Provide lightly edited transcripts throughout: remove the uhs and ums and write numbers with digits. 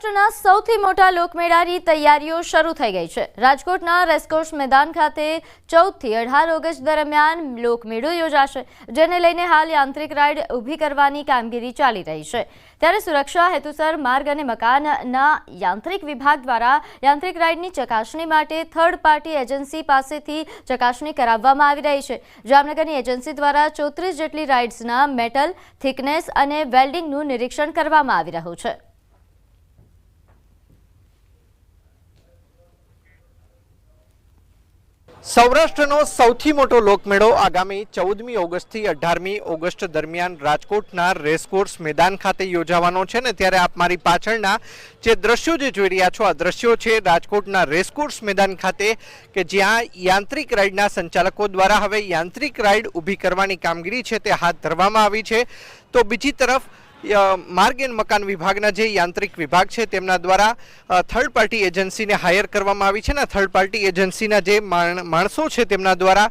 સૌરાષ્ટ્રના સૌથી મોટા લોકમેળાની તૈયારીઓ શરૂ થઈ ગઈ છે। રાજકોટના રેસકોર્સ મેદાન ખાતે 14 થી 18 ઓગસ્ટ દરમિયાન લોકમેળો યોજાશે, જેને લઈને હાલ યાંત્રિક રાઇડ ઊભી કરવાની કામગીરી ચાલી રહી છે। ત્યારે સુરક્ષા હેતુસર માર્ગ અને મકાનના યાંત્રિક વિભાગ દ્વારા યાંત્રિક રાઇડની ચકાસણી માટે થર્ડ પાર્ટી એજન્સી પાસેથી ચકાસણી કરાવવામાં આવી રહી છે। જામનગરની એજન્સી દ્વારા 34 જેટલી રાઇડ્સના મેટલ, થિકનેસ અને વેલ્ડિંગનું નિરીક્ષણ કરવામાં આવી રહ્યું છે। સૌરાષ્ટ્રનો સૌથી મોટો લોકમેળો આગામી 14મી ઓગસ્ટથી 18મી ઓગસ્ટ દરમિયાન રાજકોટના રેસકોર્સ મેદાન ખાતે યોજાવાનો છે ને ત્યારે આપ મારી પાછળના જે દ્રશ્યો જે જોઈ રહ્યા છો આ દ્રશ્યો છે રાજકોટના રેસકોર્સ મેદાન ખાતે કે જ્યાં યાંત્રિક રાઇડના સંચાલકો દ્વારા હવે યાંત્રિક રાઇડ ઊભી કરવાની કામગીરી છે તે હાથ ધરવામાં આવી છે। તો બીજી તરફ માર્ગ એન્ડ મકાન વિભાગના જે યાંત્રિક વિભાગ છે તેમના દ્વારા થર્ડ પાર્ટી એજન્સીને હાયર કરવામાં આવી છે ને થર્ડ પાર્ટી એજન્સીના જે માણસો છે તેમના દ્વારા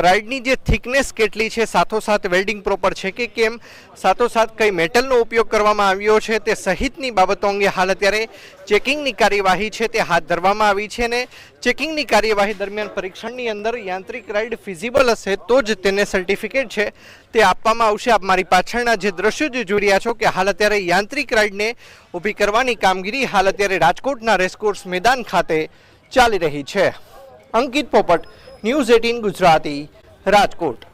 રાઇડની જે થિકનેસ કેટલી છે, સાથોસાથ વેલ્ડિંગ પ્રોપર છે કે કેમ, સાથોસાથ કઈ મેટલનો ઉપયોગ કરવામાં આવ્યો છે તે સહિતની બાબતો અંગે હાલ અત્યારે ચેકિંગની કાર્યવાહી છે તે હાથ ધરવામાં આવી છે ને ચેકિંગની કાર્યવાહી દરમિયાન પરીક્ષણની અંદર યાંત્રિક રાઇડ ફિઝિબલ હશે તો જ તેને સર્ટિફિકેટ છે તે આપવામાં આવશે। આપ મારી પાછળના જે દ્રશ્યો જે જોઈ રહ્યા છો કે હાલ અત્યારે યાંત્રિક રાઇડને ઊભી કરવાની કામગીરી હાલ અત્યારે રાજકોટના રેસકોર્સ મેદાન ખાતે ચાલી રહી છે। અંકિત પોપટ, ન્યૂઝ 18 ગુજરાતી, રાજકોટ।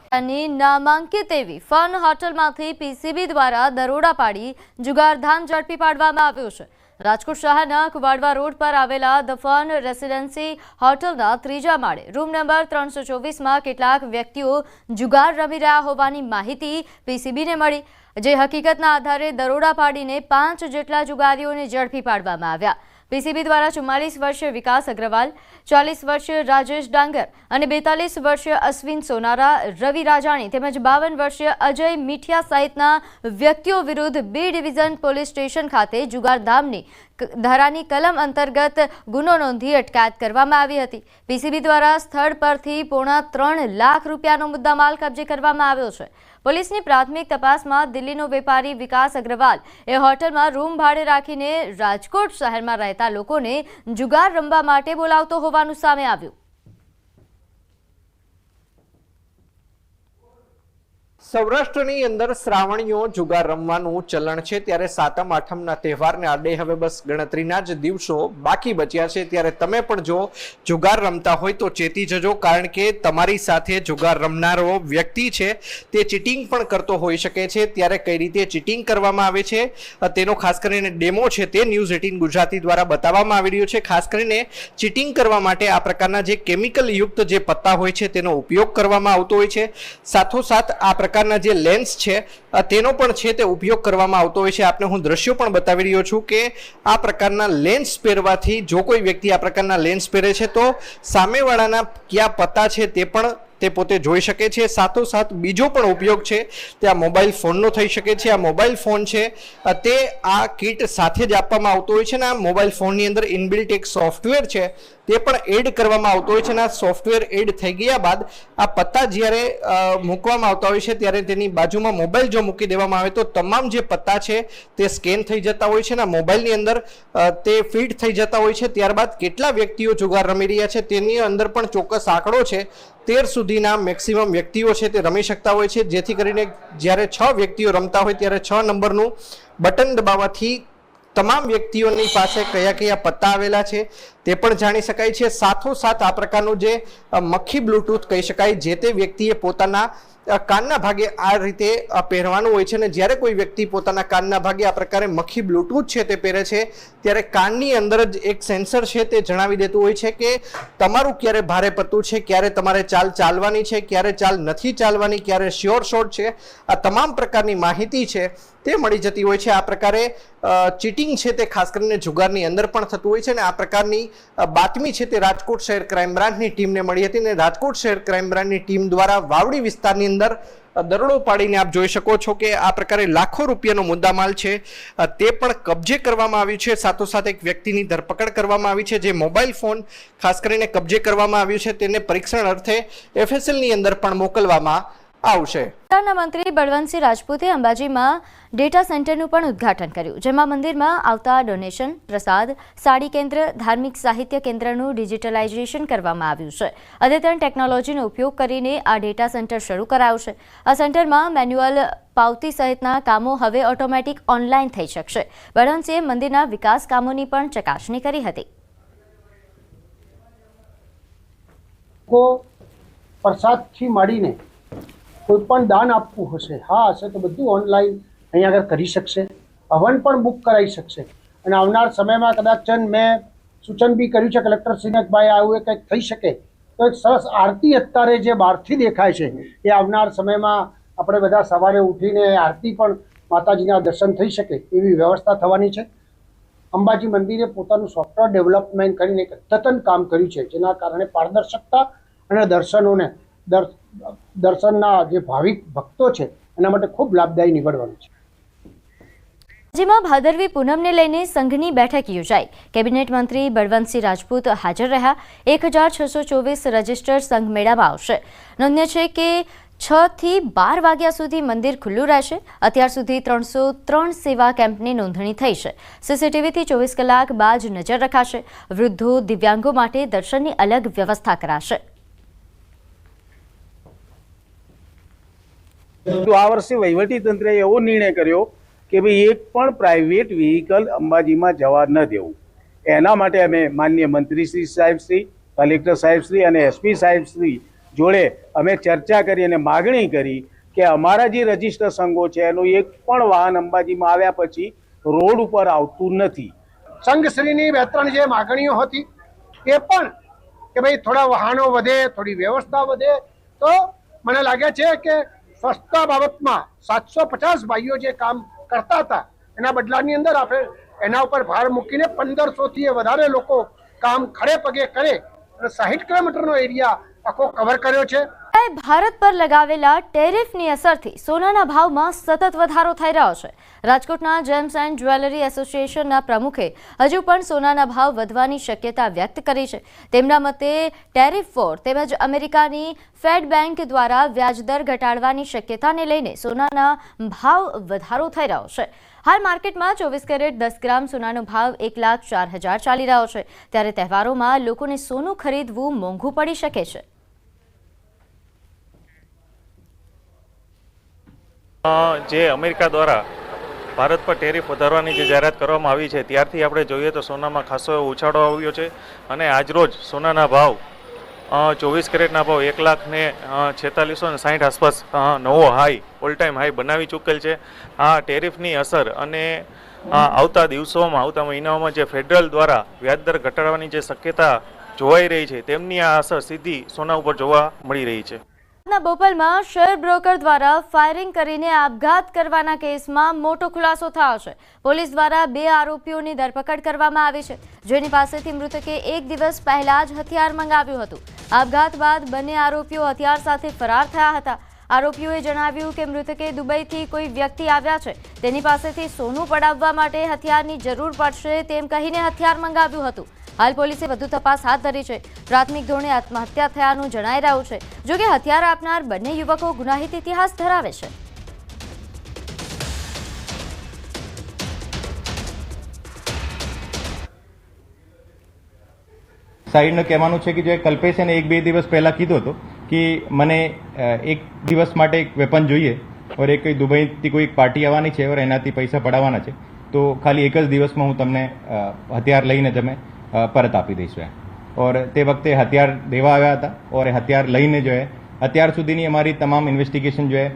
નામાંકિત એવી ફન હોટલમાંથી પીસીબી દ્વારા દરોડા પાડી જુગારધામ ઝડપી પાડવામાં આવ્યો છે। રાજકોટ શહેરના કુવાડવા રોડ પર આવેલા ધ ફન રેસિડેન્સી હોટલના 3જા માળે રૂમ નંબર 324માં કેટલાક વ્યક્તિઓ જુગાર રમી રહ્યા હોવાની માહિતી પીસીબીને મળી, જે હકીકતના આધારે દરોડા પાડીને 5 જેટલા જુગારીઓને ઝડપી પાડવામાં આવ્યા। પીસીબી દ્વારા 44 વર્ષીય વિકાસ અગ્રવાલ, 40 વર્ષીય રાજેશ ડાંગર અને 42 વર્ષીય અશ્વિન સોનારા, રવિ રાજાણી તેમજ 52 વર્ષીય અજય મીઠિયા સહિતના વ્યક્તિઓ વિરુદ્ધ બી ડિવિઝન પોલીસ સ્ટેશન ખાતે જુગારધામની ધારાની કલમ અંતર્ગત ગુનો નોંધી અટકાયત કરવામાં આવી હતી। પીસીબી દ્વારા સ્થળ પરથી ₹3.5 લાખ રૂપિયાનો મુદ્દામાલ કબજે કરવામાં આવ્યો છે। પોલીસની પ્રાથમિક તપાસમાં દિલ્હીનો વેપારી વિકાસ અગ્રવાલ એ હોટલમાં રૂમ ભાડે રાખીને રાજકોટ શહેરમાં રહેતા લોકોને જુગાર રમવા માટે બોલાવતો હોવાનું સામે આવ્યું। સૌરાષ્ટ્રની અંદર શ્રાવણીઓ જુગાર રમવાનું ચલણ છે, ત્યારે સાતમ આઠમના તહેવારને આડે હવે બસ ગણતરીના જ દિવસો બાકી બચ્યા છે। ત્યારે તમે પણ જો જુગાર રમતા હોય તો ચેતી જજો, કારણ કે તમારી સાથે જુગાર રમનારો વ્યક્તિ છે તે ચીટિંગ પણ કરતો હોઈ શકે છે। ત્યારે કઈ રીતે ચીટિંગ કરવામાં આવે છે તેનો ખાસ કરીને ડેમો છે તે ન્યૂઝ 18 ગુજરાતી દ્વારા બતાવવામાં આવી રહ્યો છે। ખાસ કરીને ચીટિંગ કરવા માટે આ પ્રકારના જે કેમિકલ યુક્ત જે પત્તા હોય છે તેનો ઉપયોગ કરવામાં આવતો હોય છે, સાથોસાથ આ પ્રકારના જે લેન્સ છે તેનો પણ છે તે ઉપયોગ કરવામાં આવતો હોય છે। આપને હું દ્રશ્યો પણ બતાવી રહ્યો છું કે આ પ્રકારના લેન્સ પહેરવાથી જો કોઈ વ્યક્તિ આ પ્રકારના લેન્સ પહેરે છે તો સામેવાળાના કયા પત્તા છે તે પણ તે પોતે જોઈ શકે છે। સાથોસાથ બીજો પણ ઉપયોગ છે તે આ મોબાઈલ ફોનનો થઈ શકે છે। આ મોબાઈલ ફોન છે તે આ કિટ સાથે જ આપવામાં આવતો હોય છે ને આ મોબાઈલ ફોનની અંદર ઇનબિલ્ટ એક સોફ્ટવેર છે તે પણ એડ કરવામાં આવતો હોય છે ને આ સોફ્ટવેર એડ થઈ ગયા બાદ આ પત્તા જ્યારે મૂકવામાં આવતા હોય છે ત્યારે તેની બાજુમાં મોબાઈલ જો મૂકી દેવામાં આવે તો તમામ જે પત્તા છે તે સ્કેન થઈ જતા હોય છે ને મોબાઈલની અંદર તે ફીડ થઈ જતા હોય છે। ત્યારબાદ કેટલા વ્યક્તિઓ જુગાર રમી રહ્યા છે તેની અંદર પણ ચોક્કસ આંકડો છે 13 સુધીના મેક્સિમમ વ્યક્તિઓ છે તે રમી શકતા હોય છે, જેથી કરીને જ્યારે 6 વ્યક્તિઓ રમતા હોય ત્યારે 6 નંબરનું બટન દબાવવાથી તમામ વ્યક્તિઓની પાસે કયા કયા પત્તા આવેલા છે તે પણ જાણી શકાય છે। સાથોસાથ આ પ્રકારનું જે મક્ખી બ્લૂટૂથ કહી શકાય જે તે વ્યક્તિએ પોતાના કાનના ભાગે આ રીતે પહેરવાનું હોય છે ને જ્યારે કોઈ વ્યક્તિ પોતાના કાનના ભાગે આ પ્રકારે મક્ખી બ્લૂટૂથ છે તે પહેરે છે ત્યારે કાનની અંદર જ એક સેન્સર છે તે જણાવી દેતું હોય છે કે તમારું ક્યારે ભારે પત્તું છે, ક્યારે તમારે ચાલ ચાલવાની છે, ક્યારે ચાલ નથી ચાલવાની, ક્યારે શ્યોર શોટ છે, આ તમામ પ્રકારની માહિતી છે તે મળી જતી હોય છે। આ પ્રકારે ચીટિંગ છે તે ખાસ કરીને જુગારની અંદર પણ થતું હોય છે ને આ પ્રકારની બાતમી છે તે રાજકોટ શહેર ક્રાઇમ બ્રાન્ચની ટીમને મળી હતી ને રાજકોટ શહેર ક્રાઇમ બ્રાન્ચની ટીમ દ્વારા વાવડી વિસ્તારની અંદર દરોડો પાડીને આપ જોઈ શકો છો કે આ પ્રકારે લાખો રૂપિયાનો મુદ્દામાલ છે તે પણ કબજે કરવામાં આવ્યું છે। સાથોસાથ એક વ્યક્તિની ધરપકડ કરવામાં આવી છે, જે મોબાઈલ ફોન ખાસ કરીને કબજે કરવામાં આવ્યું છે તેને પરીક્ષણ અર્થે FSL ની અંદર પણ મોકલવામાં આવશે. સરકારના મંત્રી બળવંતસિંહ રાજપૂતે અંબાજીમાં ડેટા સેન્ટરનું પણ ઉદ્ઘાટન કર્યું, જેમાં મંદિરમાં આવતા ડોનેશન, પ્રસાદ, સાડી કેન્દ્ર, ધાર્મિક સાહિત્ય કેન્દ્રનું ડિજિટલાઇઝેશન કરવામાં આવ્યું છે. અદ્યતન ટેકનોલોજીનો ઉપયોગ કરીને આ ડેટા સેન્ટર શરૂ કરાયું છે. આ સેન્ટરમાં મેન્યુઅલ પાવતી સહિતના કામો હવે ઓટોમેટિક ઓનલાઈન થઈ શકશે. બળવંતસિંહે મંદિરના વિકાસ કામોની પણ ચકાસણી કરી હતી. પ્રસાદથી માંડીને કોઈ પણ દાન આપવું હશે તો બધું ઓનલાઈન અહીંયા આગળ કરી શકશે. હવન પણ બુક કરાવી શકશે. અને આવનાર સમયમાં કદાચ મેં સૂચન બી કર્યું છે કલેક્ટરશ્રીને કે ભાઈ આવું કંઈક થઈ શકે તો એક સરસ આરતી અત્યારે જે બહારથી દેખાય છે એ આવનાર સમયમાં આપણે બધા સવારે ઉઠીને આરતી પણ માતાજીના દર્શન થઈ શકે એવી વ્યવસ્થા થવાની છે. અંબાજી મંદિરે પોતાનું સોફ્ટવેર ડેવલપમેન્ટ કરીને એક અદ્યતન કામ કર્યું છે, જેના કારણે પારદર્શકતા અને દર્શનના જે ભાવિક ભક્તો છે એના માટે ખૂબ લાભદાયી નીવડવાનું છે. જેમાં ભાદરવી પૂનમને લઈને સંઘની બેઠક યોજાઈ. કેબિનેટ મંત્રી બળવંતસિંહ રાજપૂત હાજર રહ્યા. 1624 રજિસ્ટર સંઘ મેળામાં આવશે. નોંધ્ય છે કે 6 થી 12 વાગ્યા સુધી મંદિર ખુલ્લું રહેશે. અત્યાર સુધી 303 સેવા કેમ્પની નોંધણી થઈ છે. સીસીટીવીથી 24 કલાક બાદ નજર રખાશે. વૃદ્ધો, દિવ્યાંગો માટે દર્શનની અલગ વ્યવસ્થા કરાશે. આ વર્ષે વહીવટી તંત્રએ એવો નિર્ણય કર્યો કે ભાઈ એક પણ પ્રાઇવેટ વ્હીકલ અંબાજીમાં જવા ન દેવું. એના માટે અમે માનનીય મંત્રી શ્રી સાહેબશ્રી, કલેક્ટર સાહેબશ્રી અને એસપી સાહેબશ્રી જોડે અમે ચર્ચા કરી અને માગણી કરી કે અમારા જે રજિસ્ટર સંઘો છે એનું એક પણ વાહન અંબાજીમાં આવ્યા પછી રોડ ઉપર આવતું નથી. સંઘશ્રીની 2-3 જે માગણીઓ હતી એ પણ કે ભાઈ થોડા વાહનો વધે, થોડી વ્યવસ્થા વધે, તો મને લાગે છે કે સ્વચ્છતા બાબતમાં 750 ભાઈઓ જે કામ કરતા હતા એના બદલાની અંદર આપણે એના ઉપર ભાર મૂકીને 1500 થી વધારે લોકો કામ ખડે પગે કરે અને 60 કિલોમીટરનો એરિયા આખો કવર કર્યો છે. ભારત પર લગાવેલા ટેરિફની અસરથી સોનાના ભાવમાં સતત વધારો થઈ રહ્યો છે. રાજકોટના જેમ્સ એન્ડ જ્વેલરી એસોસિએશનના પ્રમુખે હજુ પણ સોનાના ભાવ વધવાની શક્યતા વ્યક્ત કરી છે. તેમના મતે ટેરિફ વોર તેમજ અમેરિકાની ફેડ બેંક દ્વારા વ્યાજદર ઘટાડવાની શક્યતાને લઈને સોનાના ભાવ વધારો થઈ રહ્યો છે. હાલ માર્કેટમાં 24 કેરેટ 10 ગ્રામ સોનાનો ભાવ 1,04,000 ચાલી રહ્યો છે. ત્યારે તહેવારોમાં લોકોને સોનું ખરીદવું મોંઘું પડી શકે છે. જે અમેરિકા દ્વારા ભારત પર ટેરિફ વધારવાની જે જાહેરાત કરવામાં આવી છે ત્યારથી આપણે જોઈએ તો સોનામાં ખાસો એવો ઉછાળો આવ્યો છે. અને આજરોજ સોનાના ભાવ 24 કેરેટના ભાવ 1,46,60 આસપાસ નવો હાઈ, ઓલ ટાઈમ હાઈ બનાવી ચૂકેલ છે. આ ટેરિફની અસર અને આવતા દિવસોમાં, આવતા મહિનાઓમાં જે ફેડરલ દ્વારા વ્યાજદર ઘટાડવાની જે શક્યતા જોવાઈ રહી છે તેમની આ અસર સીધી સોના ઉપર જોવા મળી રહી છે. બોપલમાં શેર બ્રોકર દ્વારા ફાયરિંગ કરીને આપઘાત કરવાના કેસમાં મોટો ખુલાસો થયો છે. પોલીસ દ્વારા 2 આરોપીઓની ધરપકડ કરવામાં આવી છે, જેની પાસેથી મૃતકે 1 દિવસ પહેલા જ હથિયાર મંગાવ્યું હતું. આપઘાત બાદ બંને આરોપીઓ હથિયાર સાથે ફરાર થયા હતા. આરોપીઓએ જણાવ્યું કે મૃતકે દુબઈથી કોઈ વ્યક્તિ આવ્યા છે, તેની પાસેથી સોનું પડાવવા માટે હથિયારની જરૂર પડશે તેમ કહીને હથિયાર મંગાવ્યું હતું. હાલ પોલીસે વધુ તપાસ હાથ ધરી છે. પ્રાથમિક ધોરણે આત્મહત્યા થયાનું જણાઈ રહ્યું છે. જોકે હથિયાર આપનાર બંને યુવકો ગુનાહિત ઇતિહાસ ધરાવે છે. સાઈડનું કહેવાનું છે કે જે કલ્પેશે 1-2 દિવસ પહેલા કીધું હતું કે મને 1 દિવસ માટે એક વેપન જોઈએ और એક દુબઈથી કોઈ પાર્ટી આવવાની છે और એનાથી પૈસા પડાવવાના છે, તો ખાલી 1 જ દિવસમાં હું તમને હથિયાર લઈને તમે પરત આપી દઈશું. और તે વખતે હથિયાર દેવા આવ્યા હતા और હથિયાર લઈને જો હે અત્યાર સુધીની અમારી તમામ ઇન્વેસ્ટિગેશન જો હે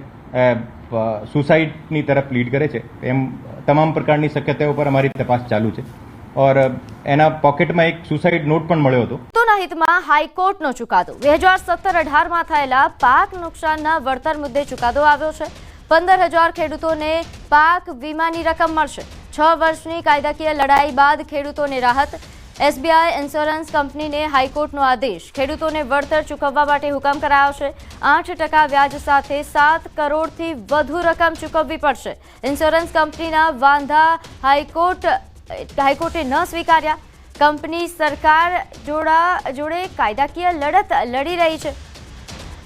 સુસાઇડની તરફ લીડ કરે છે. એમ તમામ પ્રકારની શક્યતાઓ પર અમારી તપાસ ચાલુ છે. और એના પોકેટમાં એક સુસાઇડ નોટ પણ મળ્યો હતો. ખેડૂતોના હિતમાં હાઈકોર્ટનો ચુકાદો. 2017-18માં થયેલા પાક નુકસાનના વળતર મુદ્દે ચુકાદો આવ્યો છે. 15,000 ખેડૂતોને પાક વીમાની રકમ મળશે. 6 વર્ષની કાયદાકીય લડાઈ બાદ ખેડૂતોને રાહત. એસબીઆઈ ઇન્સ્યોરન્સ કંપનીને હાઈકોર્ટનો આદેશ. ખેડૂતોને વળતર ચૂકવવા માટે હુકમ કરાયો છે. 8% વ્યાજ સાથે 7 કરોડથી વધુ રકમ ચૂકવવી પડશે. ઇન્સ્યોરન્સ કંપનીના વાંધા હાઈકોર્ટે ન સ્વીકાર્યા. કંપની સરકાર જોડે કાયદાકીય લડત લડી રહી છે.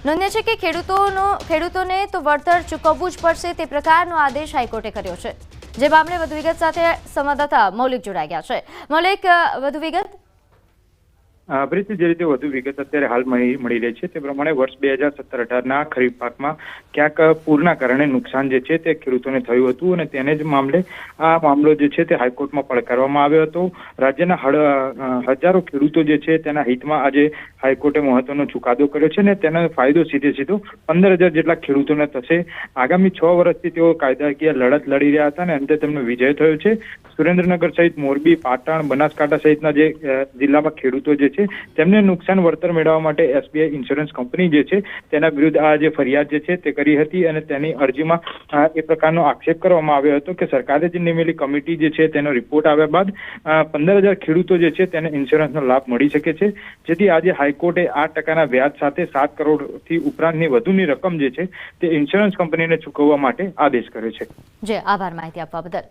નોંધ્ય છે કે ખેડૂતોને તો વળતર ચૂકવવું જ પડશે તે પ્રકારનો આદેશ હાઈકોર્ટે કર્યો છે. જે મામલે વધુ વિગત સાથે સંવાદદાતા મૌલિક જોડાઈ ગયા છે. મૌલિક, વધુ વિગત. પ્રીતિ, જે રીતે વધુ વિગત અત્યારે હાલ મળી રહી છે તે પ્રમાણે વર્ષ 2017-18ના ખરીફ પાકમાં ક્યાંક પૂરના કારણે નુકસાન જે છે તે ખેડૂતોને થયું હતું અને તેને જ મામલે આ મામલો જે છે તે હાઈકોર્ટમાં પડકારવામાં આવ્યો હતો. રાજ્યના હજારો ખેડૂતો જે છે તેના હિતમાં આજે હાઈકોર્ટે મહત્વનો ચુકાદો કર્યો છે અને તેનો ફાયદો સીધો 15,000 જેટલા ખેડૂતોને થશે. આગામી 6 વર્ષથી તેઓ કાયદાકીય લડત લડી રહ્યા હતા અને અંતે તેમનો વિજય થયો છે. સુરેન્દ્રનગર સહિત મોરબી, પાટણ, બનાસકાંઠા સહિતના જે જિલ્લામાં ખેડૂતો જે છે તેમને નુકસાન વળતર મેળવવા માટે SBI ઇન્સ્યોરન્સ કંપની જે છે તેના વિરુદ્ધ આ જે ફરિયાદ જે છે તે કરી હતી અને તેની અરજીમાં એ પ્રકારનો આક્ષેપ કરવામાં આવ્યો હતો કે સરકારે જે નિમેલી કમિટી જે છે તેનો રિપોર્ટ આવ્યા બાદ 15,000 ખેડૂતો જે છે તેને ઇન્સ્યોરન્સનો લાભ મળી શકે છે. જેથી આજે હાઈકોર્ટે 8% વ્યાજ સાથે 7 કરોડથી ઉપરાંતની વધુની રકમ જે છે તે ઇન્સ્યોરન્સ કંપનીને ચૂકવવા માટે આદેશ કર્યો છે. જે આભાર માહિતી આપવા બદલ.